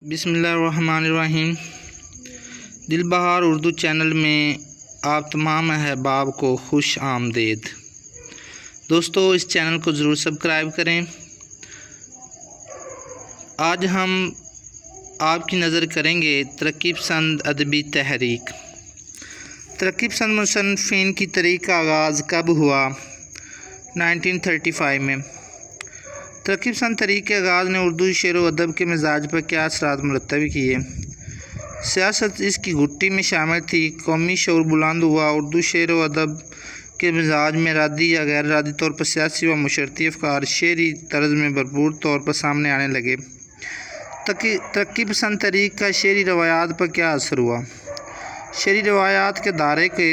बिस्मिल्लाहिर्रहमानिर्रहीम। दिल बहार उर्दू चैनल में आप तमाम अहबाब को खुश आमदीद। दोस्तों, इस चैनल को ज़रूर सब्सक्राइब करें। आज हम आपकी नज़र करेंगे तरक्की पसंद अदबी तहरीक। तरक्की पसंद मुसन्निफ़ीन की तहरीक का आगाज़ कब हुआ? 1935 में। तरक्की पसंद तहरीक के आगाज़ ने उर्दू शेर व अदब के मिजाज पर क्या असरात मुरतब किए? सियासत इसकी घुट्टी में शामिल थी। कौमी शऊर बुलंद हुआ। उर्दू शेर व अदब के मिजाज में रादी या गैर रादी तौर पर सियासी व मुशर्रती अफ़कार शेरी तर्ज में भरपूर तौर पर सामने आने लगे। तरक्की पसंद तहरीक का शेरी रवायात पर क्या असर हुआ? शेरी रवायात के दायरे के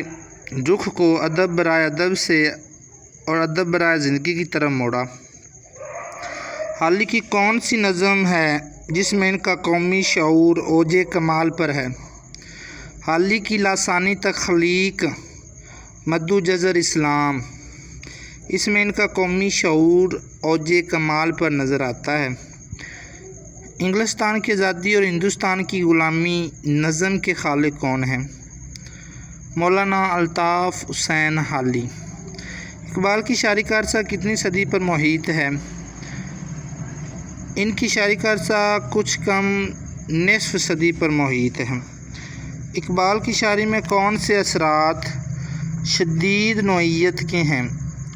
रुख को अदब बराए अदब से और अदब बराए ज़िंदगी की तरफ मोड़ा। हाली की कौन सी नज़म है जिसमें इनका कौमी शऊर ओजे कमाल पर है? हाली की लासानी तख्लीक मद्दू जज़र इस्लाम, इसमें इनका कौमी शऊर ओजे कमाल पर नज़र आता है। इंग्लिस्तान की आज़ादी और हिंदुस्तान की ग़ुलामी नज़म के खालिक कौन हैं? मौलाना अल्ताफ़ हुसैन हाली। इकबाल की शायरी का अरसा कितनी सदी पर मुहित है? इनकी शायरी का अरसा कुछ कम निसफ़ सदी पर मुहित है। इकबाल की शायरी में कौन से असरात शदीद नौइयत के हैं?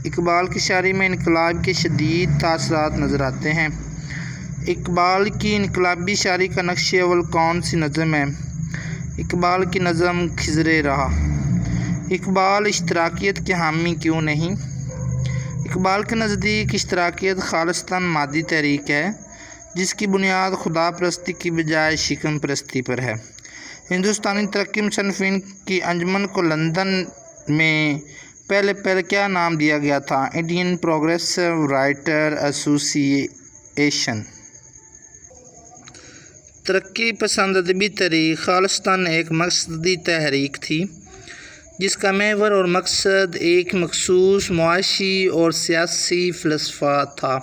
इकबाल की शायरी में इनकलाब के शदीद तासरात नज़र आते हैं। इकबाल की इनकलाबी शायरी का नक्श अव्वल कौन सी नज़म है? इकबाल की नज़म खिज़रे राह। इकबाल इश्तराकियत के हामी क्यों नहीं? इकबाल के नज़दीक इश्तराकियत खालिस्तान मादी तहरीक है जिसकी बुनियाद खुदा परस्ती की बजाय शिकन परस्ती पर है। हिंदुस्तानी तरक्की मुसन्निफ़ीन की अंजुमन को लंदन में पहले क्या नाम दिया गया था? Indian progressive writer association. तरक्की पसंद अदबी तहरीक खालिस्तान एक मकसदी तहरीक थी जिसका महवर और मकसद एक मखसूस मुआशी और सियासी फ़लसफ़ा था।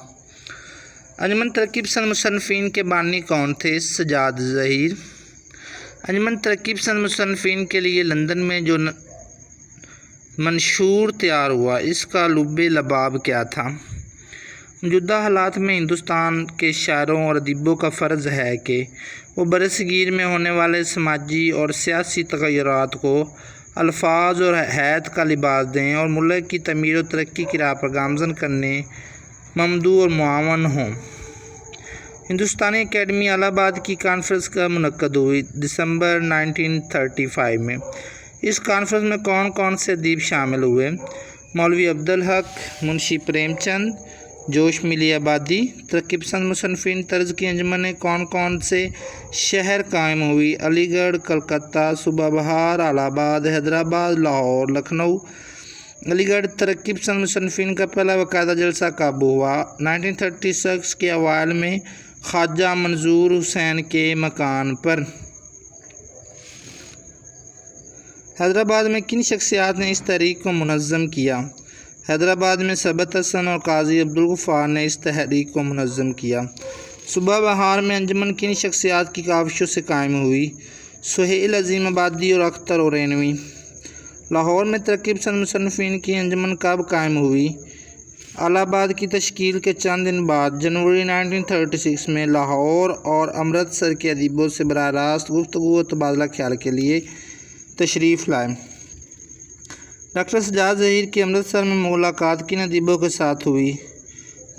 अंजुमन तरक्की पसंद मुसन्निफ़ीन के बानी कौन थे? सजाद ज़हीर। अंजुमन तरक्की पसंद मुसन्निफ़ीन के लिए लंदन में जो मंशूर तैयार हुआ इसका लुब्बे लबाब क्या था? मौजूदा हालात में हिंदुस्तान के शायरों और अदीबों का फ़र्ज़ है कि वो बरसगीर में होने वाले समाजी और सियासी तग़य्युरात को अल्फाज और हैत का लिबास दें और मुल्क की तमीर और तरक्की की राह पर गामज़न करने ममदू और मुआवन हों। हिंदुस्तानी एकेडमी इलाहाबाद की कॉन्फ्रेंस का मुनक़्क़द हुई दिसंबर 1935 में। इस कॉन्फ्रेंस में कौन कौन से अदीब शामिल हुए? मौलवी अब्दुल हक, मुंशी प्रेमचंद, जोश मिली आबादी। तरक्की पसंद मुसन्निफ़ीन तर्ज की अंजुमनें कौन कौन से शहर कायम हुई? अलीगढ़, कलकत्ता, सूबा बहार, इलाहाबाद, हैदराबाद, लाहौर, लखनऊ। अलीगढ़ तरक्की पसंद मुसन्निफ़ीन का पहला बाकायदा जलसा कब हुआ? 1936 के अवाइल में ख्वाजा मंजूर हुसैन के मकान पर। हैदराबाद में किन शख्सियात ने इस तहरीक को मुनज़्ज़म किया? हैदराबाद में सबत हसन और काजी अब्दुल गफ़ार ने इस तहरीक को मुनज़्ज़म किया। सूबा बहार में अंजुमन किन शख्सियात की काविशों से कायम हुई? सुहेल अज़ीम आबादी और अख्तर औरैनवी। लाहौर में तरक्की पसंद मुसन्निफ़ीन की अंजुमन कब कायम हुई? इलाहाबाद की तश्कील के चंद दिन बाद जनवरी 1936 में लाहौर और अमृतसर के अदीबों से बराह रास्त गुफ्तगू और तबादला ख्याल के लिए तशरीफ़ लाए। डॉक्टर सजाद ज़हीर की अमृतसर में मुलाकात किन अदीबों के साथ हुई?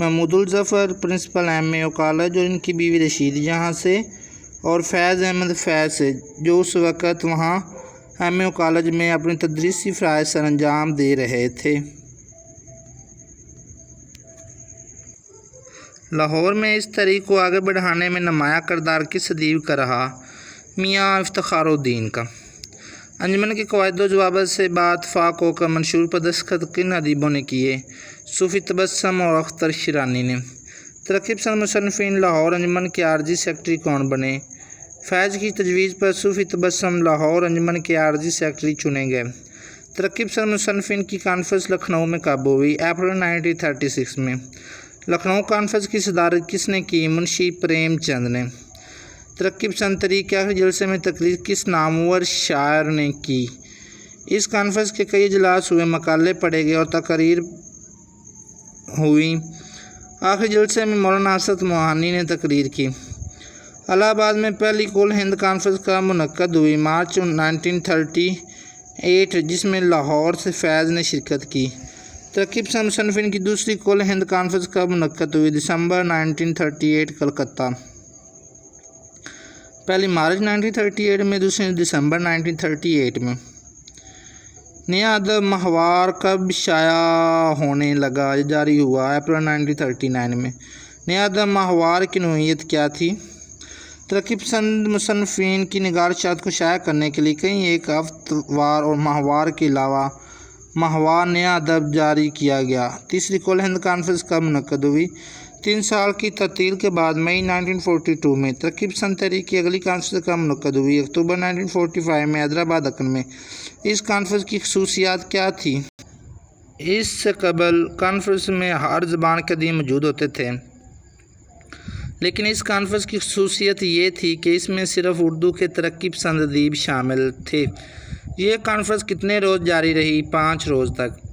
Mahmudul Zafar, principal MAO college और इनकी बीवी रशीद जहाँ से, और फैज़ अहमद फैज़ से जो उस वक़्त वहाँ MAO कॉलेज में अपनी तदरीसी फ़राइज़ सर अंजाम दे रहे थे। लाहौर में इस तहरीक को आगे बढ़ाने में नुमायाँ किरदार किस अदीब का रहा? मियाँ इफ्तिखारुद्दीन का। अंजुमन के क़वाइद व ज़वाबित से बाइत्तफ़ाक़ होकर मंशूर पर दस्तखत किन अदीबों ने किए? सूफ़ी तबस्सुम और अख्तर शिरानी ने। तरक्की पसंद मुसन्निफ़ीन लाहौर अंजुमन के आरजी सेक्रेटरी कौन बने? फैज़ की तजवीज़ पर सूफ़ी तबस्सुम लाहौर अंजुमन के आरजी सेक्रेटरी चुने गए। तरक्की पसंद मुसन्निफ़ीन की कॉन्फ्रेंस लखनऊ में कब हुई? अप्रैल 1936 में। लखनऊ कॉन्फ्रेंस की सदारत किसने की? मुंशी प्रेमचंद ने। ترقی پسند تحریک کے آخری جلسے میں تقریر کس نامور شاعر نے کی؟ اس کانفرنس کے کئی اجلاس ہوئے، مقالے پڑھے گئے اور تقاریر ہوئی۔ آخری جلسے میں مولانا حسرت موہانی نے تقریر کی۔ الہ آباد میں پہلی کل ہند کانفرنس کا منعقد ہوئی مارچ 1938، جس میں لاہور سے فیض نے شرکت کی۔ ترقی پسند مصنفین کی دوسری کل ہند کانفرنس کا منعقد ہوئی دسمبر 1938 کلکتہ، پہلی مارچ 1938 میں، دوسری دسمبر 1938 میں۔ نیا ادب ماہوار کب شائع ہونے لگا؟ جاری ہوا اپریل 1939 میں۔ نیا ادب ماہوار کی نوعیت کیا تھی؟ ترقی پسند مصنفین کی نگارشات کو شائع کرنے کے لیے کئی ایک ہفتہ وار اور ماہوار کے علاوہ ماہوار نیا ادب جاری کیا گیا۔ تیسری کل ہند کانفرنس کب منعقد ہوئی؟ 3 سال کی تعطیل کے بعد مئی 1942 میں۔ ترقی پسند تحریک کی اگلی کانفرنس کب منعقد ہوئی؟ اکتوبر 1945 میں حیدرآباد دکن میں۔ اس کانفرنس کی خصوصیات کیا تھیں؟ اس سے قبل کانفرنس میں ہر زبان کے ادیب موجود ہوتے تھے، لیکن اس کانفرنس کی خصوصیت یہ تھی کہ اس میں صرف اردو کے ترقی پسند ادیب شامل تھے۔ یہ کانفرنس کتنے روز جاری رہی؟ 5 روز تک۔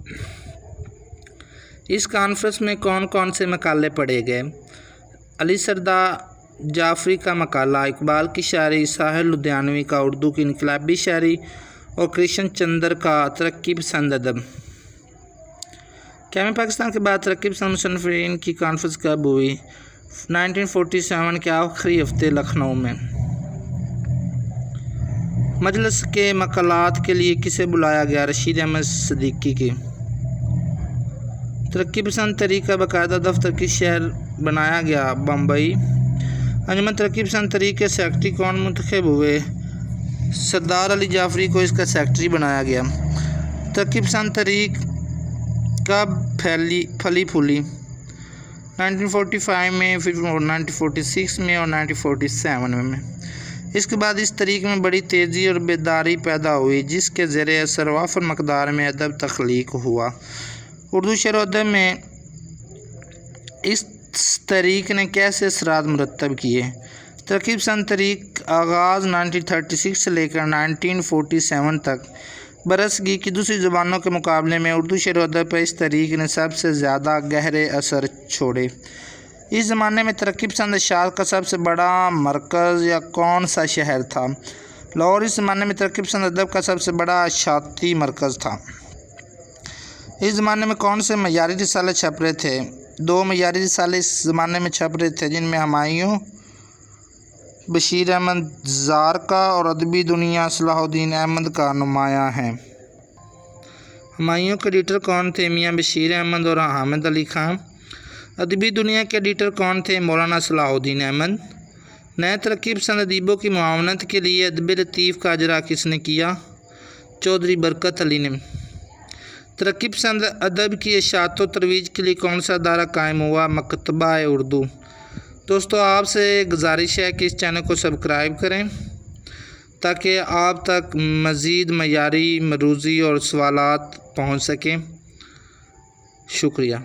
اس کانفرنس میں کون کون سے مقالے پڑھے گئے؟ علی سردہ جعفری کا مقالہ، اقبال کی شاعری، ساحر لدھیانوی کا اردو کی انقلابی شاعری اور کرشن چندر کا ترقی پسند ادب۔ قیام پاکستان کے بعد ترقی پسند مصنفین کی کانفرنس کب ہوئی؟ 1947 کے آخری ہفتے لکھنؤ میں۔ مجلس کے مقالات کے لیے کسے بلایا گیا؟ رشید احمد صدیقی کی۔ ترقی پسند تحریک کا باقاعدہ دفتر کس شہر بنایا گیا؟ بمبئی۔ انجمن ترقی پسند تحریک کے سیکرٹری کون منتخب ہوئے؟ سردار علی جعفری کو اس کا سیکرٹری بنایا گیا۔ ترقی پسند تحریک کب پھلی پھولی؟ 1945 میں، پھر 1946 میں اور 1947 میں۔ اس کے بعد اس تحریک میں بڑی تیزی اور بیداری پیدا ہوئی، جس کے زیر اثر وافر مقدار میں ادب تخلیق ہوا۔ اردو شعر و ادب میں اس تحریک نے کیسے اثرات مرتب کیے؟ ترقی پسند تحریک آغاز 1936 سے لے کر 1947 تک برصغیر کی دوسری زبانوں کے مقابلے میں اردو شعر و ادب پر اس تحریک نے سب سے زیادہ گہرے اثر چھوڑے۔ اس زمانے میں ترقی پسند اشاعت کا سب سے بڑا مرکز یا کون سا شہر تھا؟ لاہور اس زمانے میں ترقی پسند ادب کا سب سے بڑا اشاعتی مرکز تھا۔ اس زمانے میں کون سے معیاری رسالے چھپ رہے تھے؟ 2 معیاری رسالے اس زمانے میں چھپ رہے تھے، جن میں ہمایوں بشیر احمد زار کا اور ادبی دنیا صلاح الدین احمد کا نمایاں ہیں۔ ہمایوں کے ایڈیٹر کون تھے؟ میاں بشیر احمد اور حامد علی خان۔ ادبی دنیا کے ایڈیٹر کون تھے؟ مولانا صلاح الدین احمد۔ نئے ترقی پسند ادیبوں کی معاونت کے لیے ادب لطیف کا اجرا کس نے کیا؟ چودھری برکت علی نے۔ ترقی پسند ادب کی اشاعت و ترویج کے لیے کون سا ادارہ قائم ہوا؟ مکتبہ اردو۔ دوستو، آپ سے گزارش ہے کہ اس چینل کو سبسکرائب کریں تاکہ آپ تک مزید معیاری، مروزی اور سوالات پہنچ سکیں۔ شکریہ۔